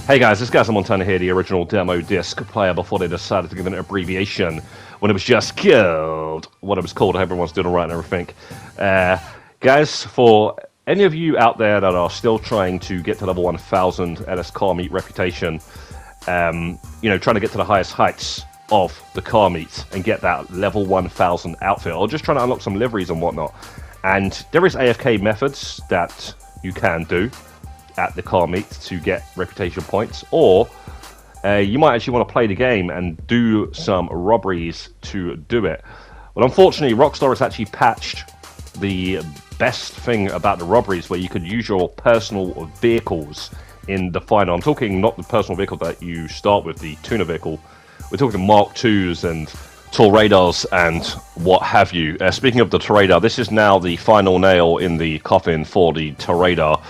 Hey guys, this guy's Montana here, the original demo disc player before they decided to give it an abbreviation when it was just called what it was called. I hope everyone's doing alright and everything. Guys, for any of you out there that are still trying to get to level 1000 LS car meet reputation, you know, trying to get to the highest heights of the car meet and get that level 1000 outfit, or just trying to unlock some liveries and whatnot. And there is AFK methods that you can do at the car meet to get reputation points, or you might actually want to play the game and do some robberies to do it. Well, unfortunately, Rockstar has actually patched the best thing about the robberies, where you could use your personal vehicles in the final. I'm talking not the personal vehicle that you start with, the tuner vehicle. We're talking Mark IIs and Torradors and what have you. Speaking of the Torrador, this is now the final nail in the coffin for the Torrador.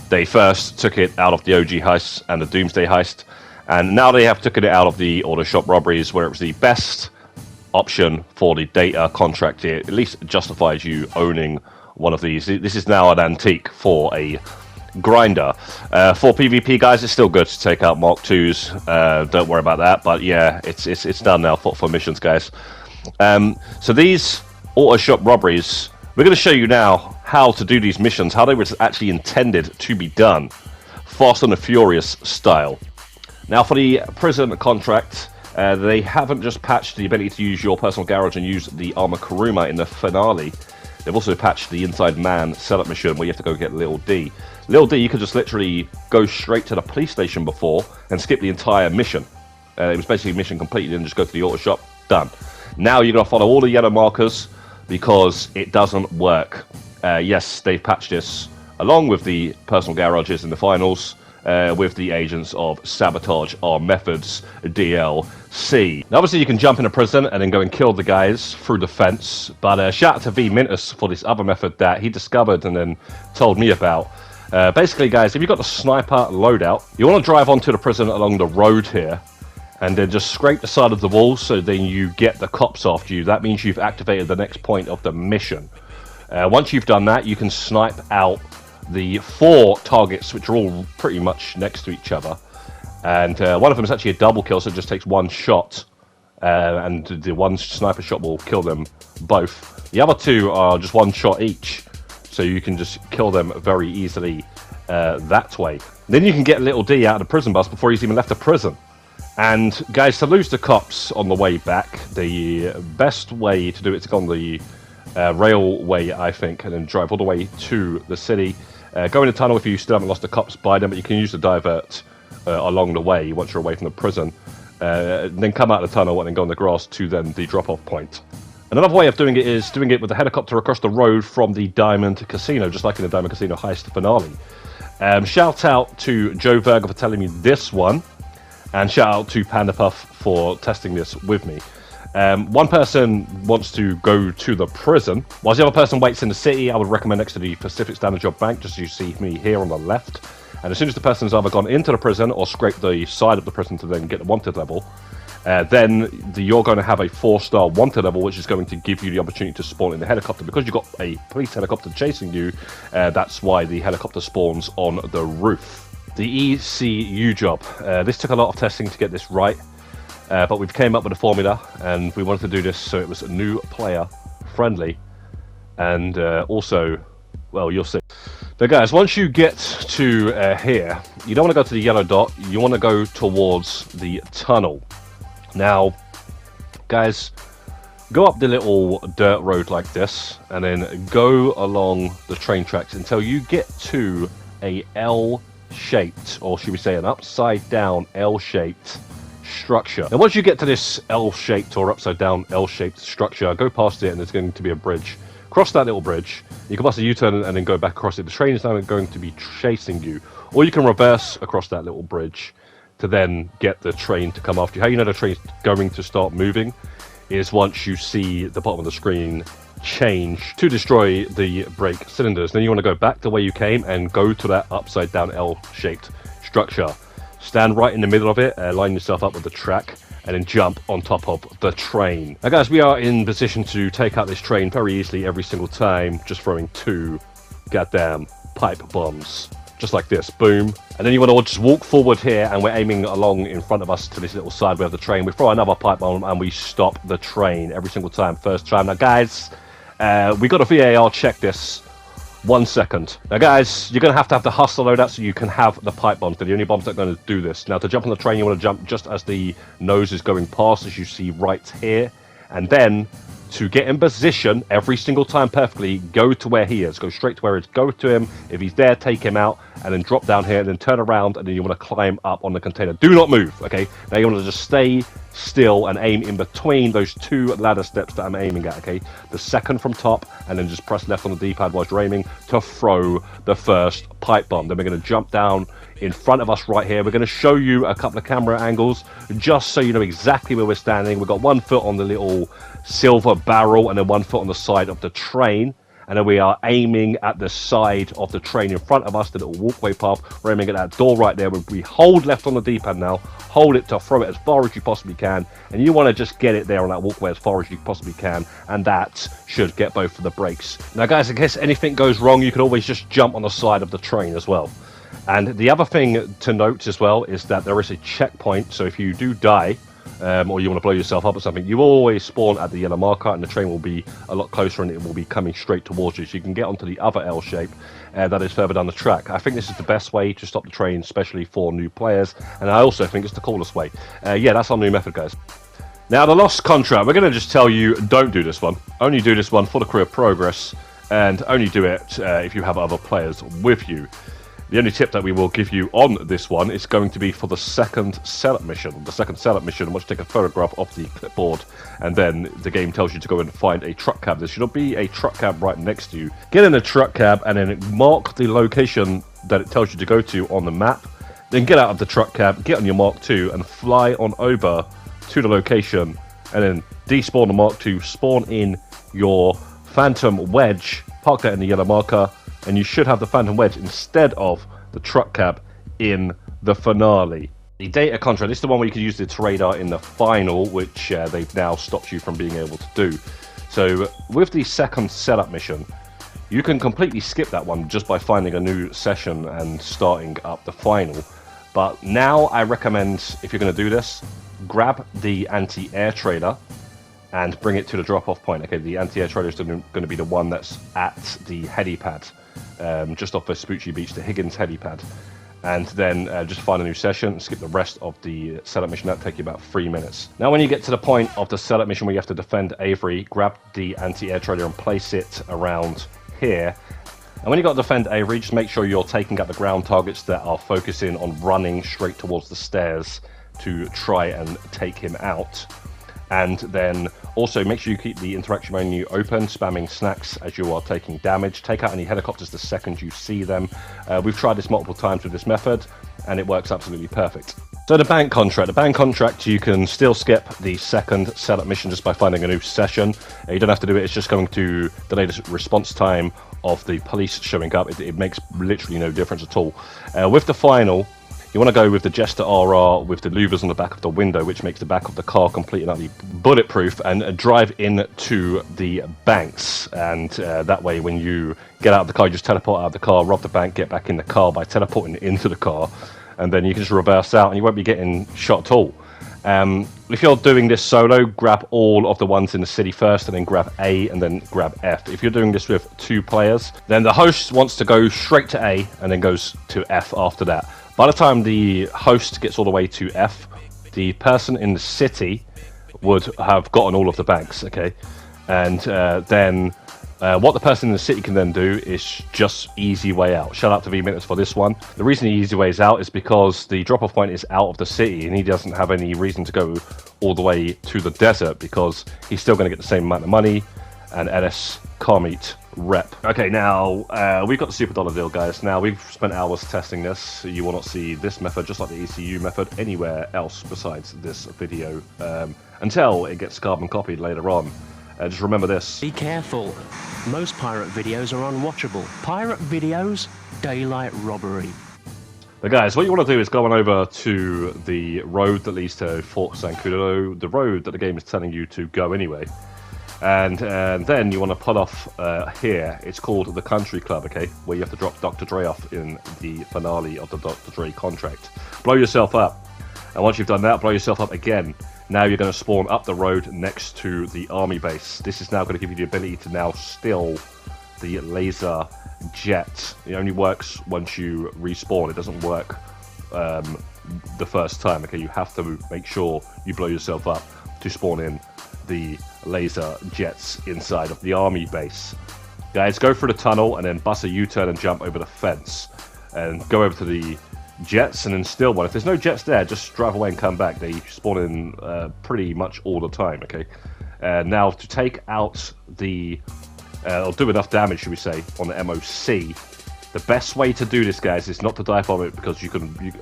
They first took it out of the OG heist and the Doomsday heist, and now they have taken it out of the Autoshop Robberies, where it was the best option for the data contract. It at least justifies you owning one of these. This is now an antique for a grinder. For PvP guys, it's still good to take out Mark IIs. Don't worry about that. But yeah, it's done now for missions, guys. So these Autoshop Robberies, we're going to show you now how to do these missions, how they were actually intended to be done, Fast and the Furious style. Now, for the prison contract, they haven't just patched the ability to use your personal garage and use the Armoured Kuruma in the finale. They've also patched the Inside Man setup mission where you have to go get Little D. Little D, you could just literally go straight to the police station before and skip the entire mission. It was basically mission completed and just go to the auto shop, done. Now you're going to follow all the yellow markers because it doesn't work. Yes, they've patched this along with the personal garages in the finals with the Agents of Sabotage Methods DLC. Now, obviously, you can jump in a prison and then go and kill the guys through the fence, but shout out to V Mintus for this other method that he discovered and then told me about. Basically, guys, if you've got the sniper loadout, you want to drive onto the prison along the road here and then just scrape the side of the wall so then you get the cops after you. That means you've activated the next point of the mission. Once you've done that, you can snipe out the 4 targets, which are all pretty much next to each other. And one of them is actually a double kill, so it just takes 1 shot. And the 1 sniper shot will kill them both. The other 2 are just 1 shot each, so you can just kill them very easily that way. Then you can get Little D out of the prison bus before he's even left the prison. And guys, to lose the cops on the way back, the best way to do it is to go on the railway, I think, and then drive all the way to the city. Go in the tunnel if you still haven't lost the cops by them, but you can use the divert along the way once you're away from the prison. Then come out of the tunnel and then go on the grass to then the drop-off point. Another way of doing it is doing it with a helicopter across the road from the Diamond Casino, just like in the Diamond Casino heist finale. Shout out to Joe Verga for telling me this one, and shout out to Panda Puff for testing this with me. One person wants to go to the prison, whilst the other person waits in the city. I would recommend next to the Pacific Standard Job Bank, just as you see me here on the left. And as soon as the person's either gone into the prison or scraped the side of the prison to then get the wanted level, then you're going to have a 4-star wanted level, which is going to give you the opportunity to spawn in the helicopter. Because you've got a police helicopter chasing you, that's why the helicopter spawns on the roof. The ECU Job. This took a lot of testing to get this right. But we've came up with a formula, and we wanted to do this so it was new player friendly, and also, well, you'll see. Now guys, once you get to here, you don't want to go to the yellow dot, you want to go towards the tunnel. Now guys, go up the little dirt road like this, and then go along the train tracks until you get to a L-shaped, or should we say an upside down L-shaped structure. Now once you get to this L-shaped or upside down L-shaped structure, go past it and there's going to be a bridge. Cross that little bridge, you can bust a U-turn and then go back across it. The train is now going to be chasing you, or you can reverse across that little bridge to then get the train to come after you. How you know the train's going to start moving is once you see the bottom of the screen change to destroy the brake cylinders. Then you want to go back the way you came and go to that upside down L-shaped structure. Stand right in the middle of it, line yourself up with the track, and then jump on top of the train. Now guys, we are in position to take out this train very easily every single time, just throwing 2 goddamn pipe bombs just like this, boom. And then you want to just walk forward here, and we're aiming along in front of us to this little side where the train. We throw another pipe bomb and we stop the train every single time, first time. Now guys, we got a VAR check this. 1 second. Now guys, you're going to have the hustler loadout so you can have the pipe bombs. They're the only bombs that are going to do this. Now to jump on the train, you want to jump just as the nose is going past, as you see right here. And then to get in position every single time perfectly, go to where he is. Go straight to where he is. Go to him. If he's there, take him out. And then drop down here and then turn around. And then you want to climb up on the container. Do not move, okay? Now you want to just stay still and aim in between those 2 ladder steps that I'm aiming at, okay? The second from top, and then just press left on the D-pad while you're aiming to throw the first pipe bomb. Then we're going to jump down in front of us right here. We're going to show you a couple of camera angles just so you know exactly where we're standing. We've got 1 foot on the little silver barrel and then 1 foot on the side of the train. And then we are aiming at the side of the train in front of us, the little walkway path. We're aiming at that door right there. We hold left on the D-pad now, hold it to throw it as far as you possibly can. And you want to just get it there on that walkway as far as you possibly can. And that should get both of the brakes. Now guys, in case anything goes wrong, you can always just jump on the side of the train as well. And the other thing to note as well is that there is a checkpoint. So if you do die, or you want to blow yourself up or something, you will always spawn at the yellow marker, and the train will be a lot closer and it will be coming straight towards you, so you can get onto the other L shape that is further down the track. I think this is the best way to stop the train, especially for new players, and I also think it's the coolest way. Yeah, that's our new method, guys. Now, the lost contract, we're going to just tell you, don't do this one. Only do this one for the career progress, and only do it if you have other players with you. The only tip that we will give you on this one is going to be for the second setup mission. The second setup mission, I want you to take a photograph of the clipboard, and then the game tells you to go and find a truck cab. There should be a truck cab right next to you. Get in a truck cab and then mark the location that it tells you to go to on the map. Then get out of the truck cab, get on your Mark II, and fly on over to the location, and then despawn the Mark II, spawn in your Phantom Wedge, park that in the yellow marker, and you should have the Phantom Wedge instead of the truck cab in the finale. The data contract, this is the one where you can use the radar in the final, which they've now stopped you from being able to do. So with the second setup mission, you can completely skip that one just by finding a new session and starting up the final. But now I recommend, if you're going to do this, grab the anti-air trailer and bring it to the drop-off point. Okay, the anti-air trailer is going to be the one that's at the helipad, just off Vespucci Beach, the Higgins helipad. And then just find a new session and skip the rest of the setup mission. That'll take you about 3 minutes. Now, when you get to the point of the setup mission where you have to defend Avery, grab the anti-air trailer and place it around here. And when you got to defend Avery, just make sure you're taking out the ground targets that are focusing on running straight towards the stairs to try and take him out. And then also make sure you keep the interaction menu open, spamming snacks as you are taking damage. Take out any helicopters the second you see them. We've tried this multiple times with this method, and it works absolutely perfect. So the bank contract. The bank contract, you can still skip the second setup mission just by finding a new session. You don't have to do it. It's just going to delay the response time of the police showing up. It makes literally no difference at all. With the final, you want to go with the Jester RR with the louvers on the back of the window, which makes the back of the car completely and utterly bulletproof, and drive into the banks. And that way, when you get out of the car, you just teleport out of the car, rob the bank, get back in the car by teleporting into the car, and then you can just reverse out and you won't be getting shot at all. If you're doing this solo, grab all of the ones in the city first, and then grab A and then grab F. If you're doing this with 2 players, then the host wants to go straight to A and then goes to F after that. By the time the host gets all the way to F, the person in the city would have gotten all of the banks, okay? And then what the person in the city can then do is just easy way out. Shout out to V-Minutes for this one. The reason the easy way is out is because the drop-off point is out of the city, and he doesn't have any reason to go all the way to the desert because he's still going to get the same amount of money and LS car meet rep. Okay, now we've got the Superdollar Deal, guys. Now we've spent hours testing this. You will not see this method, just like the ECU method, anywhere else besides this video until it gets carbon copied later on. Just remember this. Be careful. Most pirate videos are unwatchable. Pirate videos, daylight robbery. But guys, what you want to do is go on over to the road that leads to Fort San Cudo, the road that the game is telling you to go anyway. And then you want to pull off here. It's called the Country Club, okay? Where you have to drop Dr. Dre off in the finale of the Dr. Dre contract. Blow yourself up. And once you've done that, blow yourself up again. Now you're going to spawn up the road next to the army base. This is now going to give you the ability to now steal the laser jet. It only works once you respawn. It doesn't work the first time, okay? You have to make sure you blow yourself up to spawn in the laser jets inside of the army base. Guys, go through the tunnel and then bust a U-turn and jump over the fence and go over to the jets and then steal one. If there's no jets there, just drive away and come back. They spawn in pretty much all the time, okay? Now to take out the or do enough damage, should we say, on the MOC, the best way to do this, guys, is not to dive bomb it, because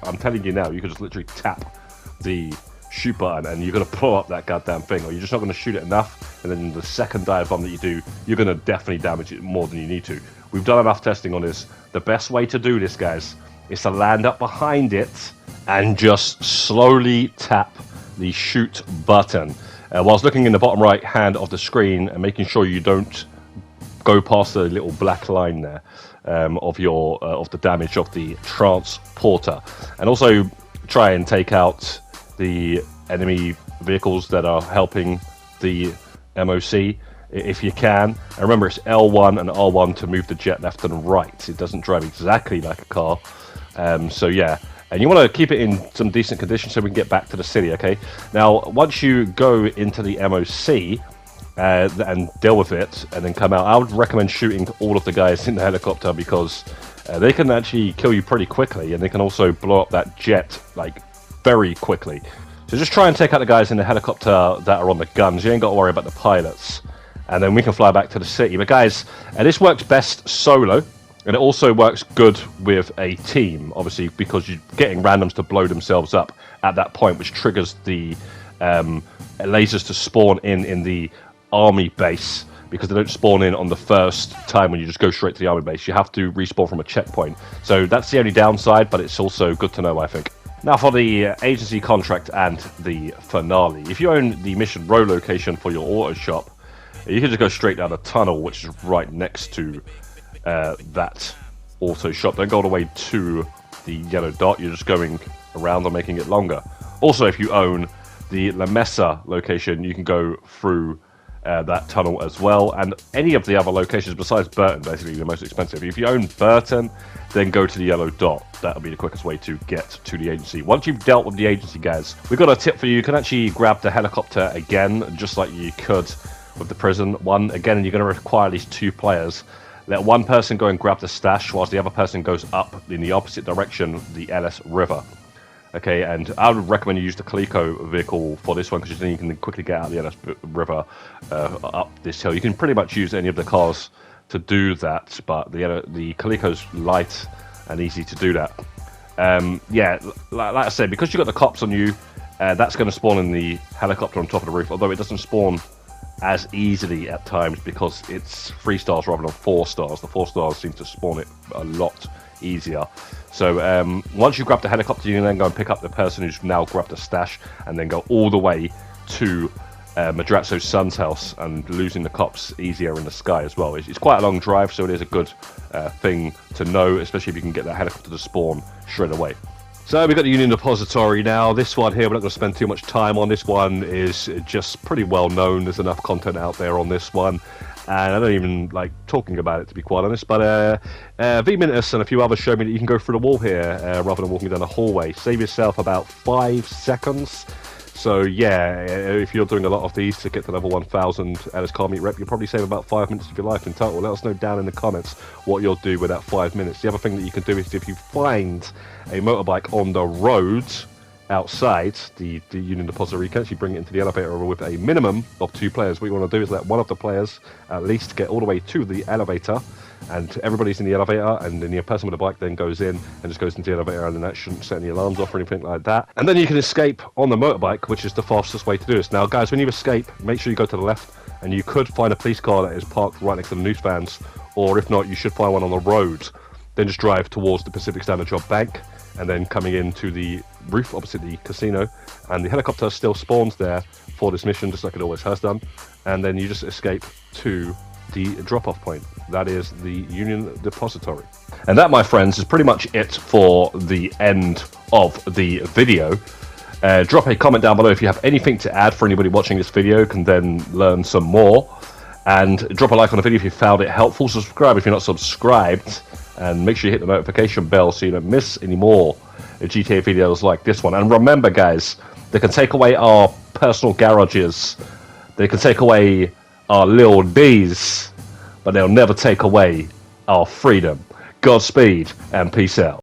I'm telling you now, you can just literally tap the shoot button and you're going to blow up that goddamn thing, or you're just not going to shoot it enough, and then the second dive bomb that you do, you're going to definitely damage it more than you need to. We've done enough testing on this. The best way to do this, guys, is to land up behind it and just slowly tap the shoot button whilst looking in the bottom right hand of the screen and making sure you don't go past the little black line there of the damage of the transporter, and also try and take out the enemy vehicles that are helping the MOC if you can. And remember, it's L1 and R1 to move the jet left and right. It doesn't drive exactly like a car. So yeah, and you want to keep it in some decent condition so we can get back to the city, okay? Now, once you go into the MOC and deal with it and then come out, I would recommend shooting all of the guys in the helicopter, because they can actually kill you pretty quickly, and they can also blow up that jet like very quickly. So just try and take out the guys in the helicopter that are on the guns. You ain't got to worry about the pilots, and then we can fly back to the city. But guys, this works best solo, and it also works good with a team, obviously, because you're getting randoms to blow themselves up at that point, which triggers the lasers to spawn in the army base, because they don't spawn in on the first time when you just go straight to the army base. You have to respawn from a checkpoint. So that's the only downside, but it's also good to know, I think. Now for the agency contract and the finale. If you own the mission row location for your auto shop, you can just go straight down the tunnel, which is right next to that auto shop. Don't go all the way to the yellow dot. You're just going around and making it longer. Also, if you own the La Mesa location, you can go through that tunnel as well, and any of the other locations besides Burton, basically the most expensive. If you own Burton, then go to the yellow dot. That'll be the quickest way to get to the agency. Once you've dealt with the agency, guys, we've got a tip for you. You can actually grab the helicopter again, just like you could with the prison one. Again, and you're going to require at least 2 players. Let one person go and grab the stash, whilst the other person goes up in the opposite direction, the LS River. Okay, and I would recommend you use the Coleco vehicle for this one, because then you can quickly get out the LS River up this hill. You can pretty much use any of the cars to do that, but the Coleco's light and easy to do that. Yeah, like I said, because you've got the cops on you, that's going to spawn in the helicopter on top of the roof, although it doesn't spawn as easily at times because it's 3 stars rather than 4 stars. The 4 stars seem to spawn it a lot easier. So once you grab the helicopter, you can then go and pick up the person who's now grabbed the stash, and then go all the way to Madrazo's son's house, and losing the cops easier in the sky as well. It's quite a long drive, so it is a good thing to know, especially if you can get that helicopter to spawn straight away. So we've got the Union Depository now. This one here, we're not going to spend too much time on. This one is just pretty well known. There's enough content out there on this one, and I don't even like talking about it, to be quite honest. But V-Mintus and a few others show me that you can go through the wall here rather than walking down the hallway. Save yourself about 5 seconds. So yeah, if you're doing a lot of these to get to level 1000 Alice Car Meet Rep, you'll probably save about 5 minutes of your life in total. Let us know down in the comments what you'll do with that 5 minutes. The other thing that you can do is, if you find a motorbike on the road outside the Union Depository, you can actually bring it into the elevator with a minimum of 2 players. What you want to do is let one of the players at least get all the way to the elevator, and everybody's in the elevator, and then the person with the bike then goes in and just goes into the elevator, and then that shouldn't set any alarms off or anything like that. And then you can escape on the motorbike, which is the fastest way to do this. Now guys, when you escape, make sure you go to the left, and you could find a police car that is parked right next to the news vans, or if not, you should find one on the road then just drive towards the Pacific Standard Job Bank, and then coming into the roof opposite the casino, and the helicopter still spawns there for this mission, just like it always has done, and then you just escape to the drop-off point. That is the Union Depository. And that, my friends, is pretty much it for the end of the video. Drop a comment down below if you have anything to add for anybody watching this video can then learn some more. And drop a like on the video if you found it helpful. Subscribe if you're not subscribed. And make sure you hit the notification bell so you don't miss any more GTA videos like this one. And remember, guys, they can take away our personal garages. They can take away our little D's. But they'll never take away our freedom. Godspeed and peace out.